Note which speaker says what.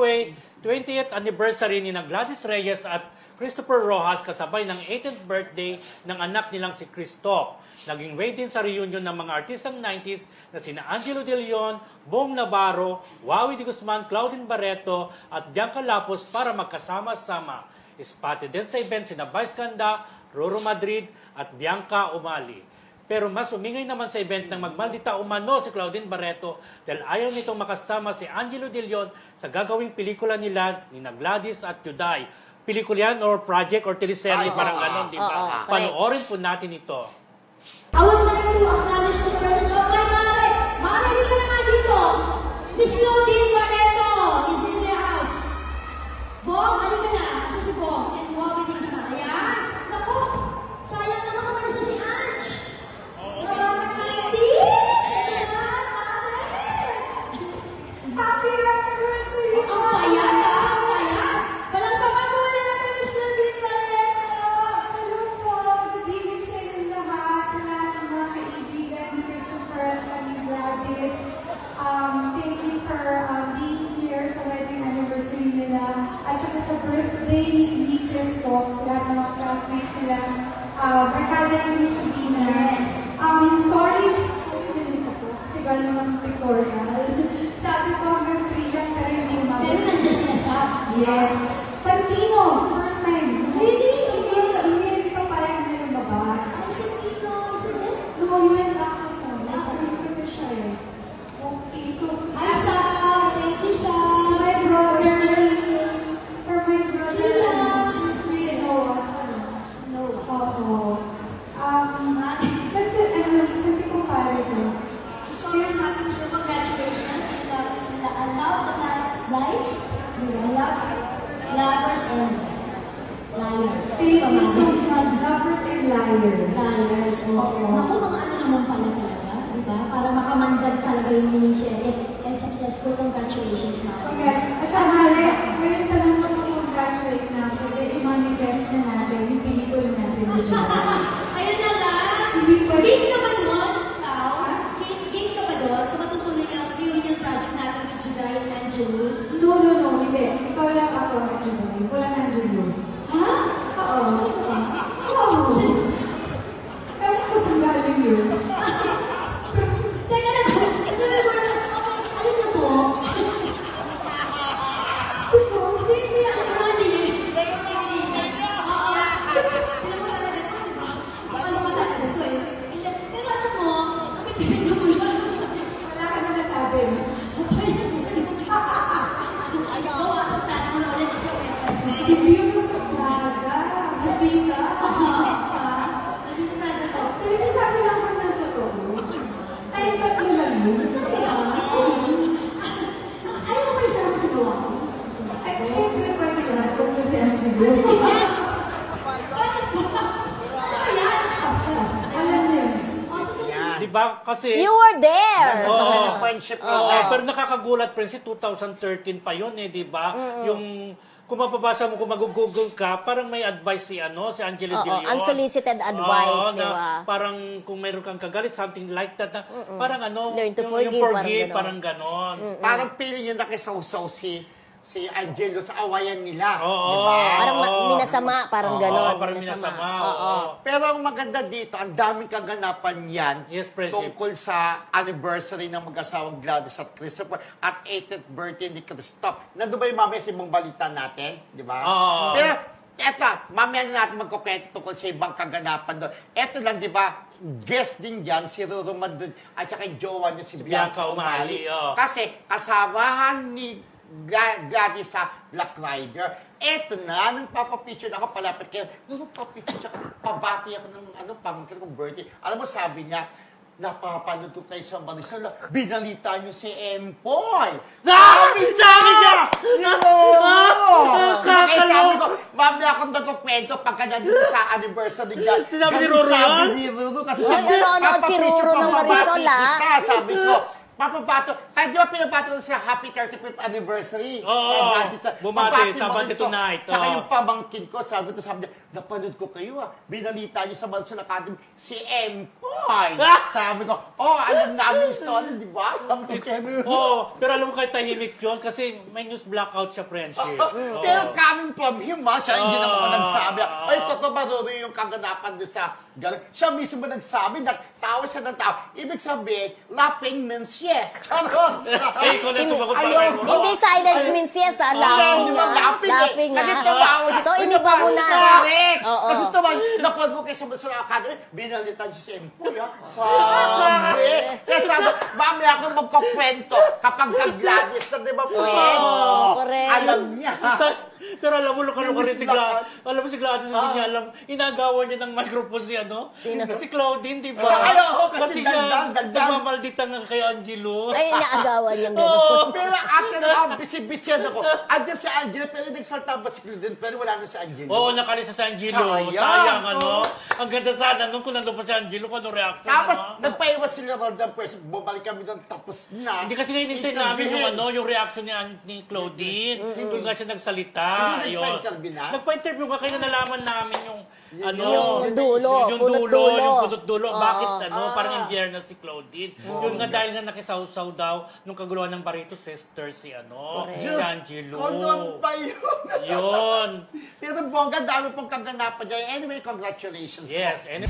Speaker 1: Anyway, 20th anniversary ni Gladys Reyes at Christopher Rojas kasabay ng 18th birthday ng anak nilang si Christoph. Naging way din sa reunion ng mga artistang 90s na sina Angelo De Leon, Bong Navarro, Wawi de Guzman, Claudine Barreto at Bianca Lapos para magkasama-sama. Spotted din sa event sina Vice Ganda, Roro Madrid at Bianca Umali. Pero mas umingay naman sa event ng magmaldita umano si Claudine Barreto dahil ayaw nitong makasama si Angelo De Leon sa gagawing pelikula nila ni Gladys at Juday. Pelikula yan or project or teleserye, parang ganon, di ba? Panoorin po natin ito.
Speaker 2: I would like to acknowledge the presence of my Mare. Mare, di ka na nga dito. Miss Claudine Barreto is in the house. Bong, halika na. Asa si Bong? And Wawi de Guzman. Ayan. Naku, sayang naman ka manasa si Ange. Mabatang 90s. Ito na, Mare. Happy anniversary. Ang payat, ang payat. Palagpakan mo na natin, Miss Claudine Barreto.
Speaker 3: Hello po. Good evening sa inyong lahat. Sa lahat ng mga kaibigan ni Christopher at ni Gladys. Thank you for being here sa wedding anniversary nila. At saka sa birthday ni Christoph, sa lahat ng mga classmates nila. Barkada ni Sabina. Sorry ganito po. Kasi gano'n naman pictorial. Sabi ko hanggang 3 lang pero hindi umabot.
Speaker 2: Pero nandiyan sila sa.
Speaker 3: Yes. Santino, first time. Hindi pa parang nilabas.
Speaker 2: Ay, si Tito, isa din.
Speaker 3: No, you went back ako. Sabi kasi siya eh. Okay, so,
Speaker 2: Hi, Sam. Thank you, Sam.
Speaker 3: my brother,
Speaker 2: Rosemary.
Speaker 3: for my brother,
Speaker 2: Kaya, Miss Maria.
Speaker 3: Noah,
Speaker 2: No.
Speaker 3: oo. Saan si kumpare ko?
Speaker 2: So, happy to congratulations. I love the lights. I love lovers and liars.
Speaker 3: Thank you so much, lovers and liars.
Speaker 2: Liars.
Speaker 3: Oo.
Speaker 2: Naku, mga ano naman pala talaga, di ba? Para makamandag talaga yung miniserie. And successful. Congratulations, Mama.
Speaker 3: Okay. At saka, Mare, ngayon pa lang mag-congratulate na. So, i-manifest na natin yung pelikula natin ni July.
Speaker 2: Ayun na nga.
Speaker 3: Hindi pa
Speaker 2: Game ka ba doon, Ikaw? Game ka ba doon? Kung matutuloy ang reunion project natin with Juday and Angelo?
Speaker 3: No, hindi. Ikaw lang ako ang July. Wala nang July.
Speaker 2: Ha?
Speaker 3: Oo.
Speaker 2: Ano ka ba?
Speaker 3: Oo.
Speaker 2: Seryoso?
Speaker 3: Ewan ko saan galing yun.
Speaker 2: Teka na to. Alin na po? Hindi. Ano ba hindi? Oo. Alam mo talaga to, di ba? Alam mo talaga to eh. Pero alam mo, bakit hindi mo yan?
Speaker 3: Wala ka na nasabi.
Speaker 2: Bawasan na naman ulit sa
Speaker 3: Hindi mo sa plaga. Hindi ka.
Speaker 2: Ano talaga to?
Speaker 3: Kaya sasabi lang ko ng totoo. Ay, ba't yun lang yun?
Speaker 2: Talaga ba? Ayaw mo ba isama sa gawa ko?
Speaker 3: Ay, syempre pwede lahat. Huwag kasi ang siguro.
Speaker 2: Bakit ba? Ano ba yan?
Speaker 3: Asa? Alam niyo.
Speaker 1: Di ba? Kasi...
Speaker 4: You were there!
Speaker 1: Oo.
Speaker 5: Yung friendship
Speaker 1: Oo,
Speaker 5: nila.
Speaker 1: pero nakakagulat, Prince, 2013 pa yun di ba? Yung, kung mapabasa mo, kung mag-google ka, parang may advice si Angelo De
Speaker 4: Oo,
Speaker 1: Leon.
Speaker 4: unsolicited advice,
Speaker 1: Oo,
Speaker 4: di
Speaker 1: na
Speaker 4: ba?
Speaker 1: Parang kung mayroon kang kagalit, something like that, na parang
Speaker 4: Learn to
Speaker 1: yung
Speaker 4: forgive,
Speaker 1: forgive,
Speaker 4: parang
Speaker 1: parang ganon.
Speaker 5: Parang feeling niya nakisaw-saw si Angelo sa awayan nila.
Speaker 1: Oo.
Speaker 5: Di ba?
Speaker 4: Parang minasama, parang
Speaker 1: Oo,
Speaker 4: gano'n.
Speaker 1: parang minasama.
Speaker 4: Oo.
Speaker 5: Pero ang maganda dito, ang daming kaganapan yan
Speaker 1: Yes, Friendship.
Speaker 5: tungkol sa anniversary ng mag-asawang Gladys at Christopher at 80th birthday ni Christoph. Nandun ba yung mamaya sa ibang balita natin? Di ba?
Speaker 1: Oo.
Speaker 5: Pero, eto, mamaya na natin magkukwento tungkol sa ibang kaganapan doon. Eto lang, di ba, guest din dyan, si Roro Madrid at saka yung jowa niya si
Speaker 1: Bianca
Speaker 5: Bianca
Speaker 1: Umali,
Speaker 5: Umali.
Speaker 1: oo.
Speaker 5: Kasi kasamahan ni Gladys sa Black Rider. Eto na, nung papapicture ako, palapit kayo, nung papapicture siya, pabati ako ng pamangkin kong birthday. Alam mo, sabi niya, napapanood ko kayo sa Marisol, binalita niyo si Empoy.
Speaker 1: Sabi niya!
Speaker 5: Kaya sabi ko, mami akong nagkukwento pagka nandun sa anniversary niya.
Speaker 1: Sinabi ni
Speaker 5: Ganun
Speaker 1: Roro
Speaker 5: sabi
Speaker 1: yun?
Speaker 5: ni Roro kasi
Speaker 4: Uy, nanonood si
Speaker 5: "Papapicture,
Speaker 4: Roro ng
Speaker 5: pababati
Speaker 4: Marisol, ah."
Speaker 5: kita." Sabi ko, papabato. Kaya di ba pinabato sa happy 35th anniversary?
Speaker 1: Oo, bumati,
Speaker 5: Pabati mo
Speaker 1: Sabado
Speaker 5: rin to.
Speaker 1: tonight,
Speaker 5: Tsaka
Speaker 1: oo.
Speaker 5: yung pamangkin ko, sabi niya, napanood ko kayo binalita niyo sa Manson Academy, si Empoy. Sabi ko, alam namin yung story, di ba? Sabi ko, Kevin.
Speaker 1: Oo, pero alam mo kahit tahimik yun kasi may news blackout siya, friendship. Oo.
Speaker 5: Pero coming from him, siya hindi naman ako nagsabi.
Speaker 1: Oo.
Speaker 5: Ay, totoo ba Rory, yung kaganapan doon sa galing? Siya mismo nagsabi, nagtawa siya ng tao. Ibig sabihin, laughing means yes. Charos!
Speaker 1: Ay, ikaw na sumagot pa
Speaker 5: Ayoko.
Speaker 1: rin mo.
Speaker 4: Hindi silence means yes, laughing
Speaker 5: Hindi mo laughing
Speaker 4: Laughing
Speaker 5: Kasi
Speaker 4: nga.
Speaker 5: tumawa siya.
Speaker 4: So, iniba mo na.
Speaker 5: Correct!
Speaker 4: Oo.
Speaker 5: Kasi tumawa, napag ko kayo sa Manson Academy, binalitan siya si Empoy, Sabi! Kaya sabi, mamaya akong magkakwento kapag ka-Gladys na, di ba po?
Speaker 4: correct.
Speaker 5: Alam niya.
Speaker 1: Pero alam mo, luka-luka rin si
Speaker 5: Yung
Speaker 1: Gladys. Alam mo si Gladys, hindi niya alam. Inagawan niya ng microphone si
Speaker 4: Sino?
Speaker 1: Si Claudine, di ba?
Speaker 5: Ay, oo, kasi dandan.
Speaker 1: nagmamaldita nga kay Angelo.
Speaker 4: Ay, inaagawan yung
Speaker 1: Oo.
Speaker 4: gano'n.
Speaker 5: Pero akin ako, busy-busy ako. Andiyan si Angelo, pero nagsalta ba si Claudine, pero wala na si Angelo.
Speaker 1: Oo, nakalisa si Angelo.
Speaker 5: Sayang.
Speaker 1: Sayang, ano?
Speaker 5: Oo.
Speaker 1: Ang ganda sana nung kung nandun pa si Angelo, kung ano reaction.
Speaker 5: Tapos,
Speaker 1: ano?
Speaker 5: nagpaiwas sila Roldan Pwes, bumalik kami doon, tapos na.
Speaker 1: Hindi kasi hinintay namin yung reaction ni Claudine. Yung nga siya nagsalita.
Speaker 5: Hindi
Speaker 1: Ayun.
Speaker 5: nagpa-interview na?
Speaker 1: Nagpa-interview ka, kaya nalaman namin yung
Speaker 4: Yung dulo,
Speaker 1: yung
Speaker 4: punot
Speaker 1: dulo,
Speaker 4: dulo.
Speaker 1: yung punot dulo.
Speaker 4: Oo.
Speaker 1: Bakit parang impyerno si Claudine? Yun nga dahil nga nakisawsaw daw nung kaguluhan ng Barito Sister si
Speaker 4: Correct.
Speaker 1: si Angelo.
Speaker 5: Kung pa yun.
Speaker 1: Yun.
Speaker 5: Pero bongga, dami pong kaganapan dyan. Anyway, congratulations po.
Speaker 1: Yes. And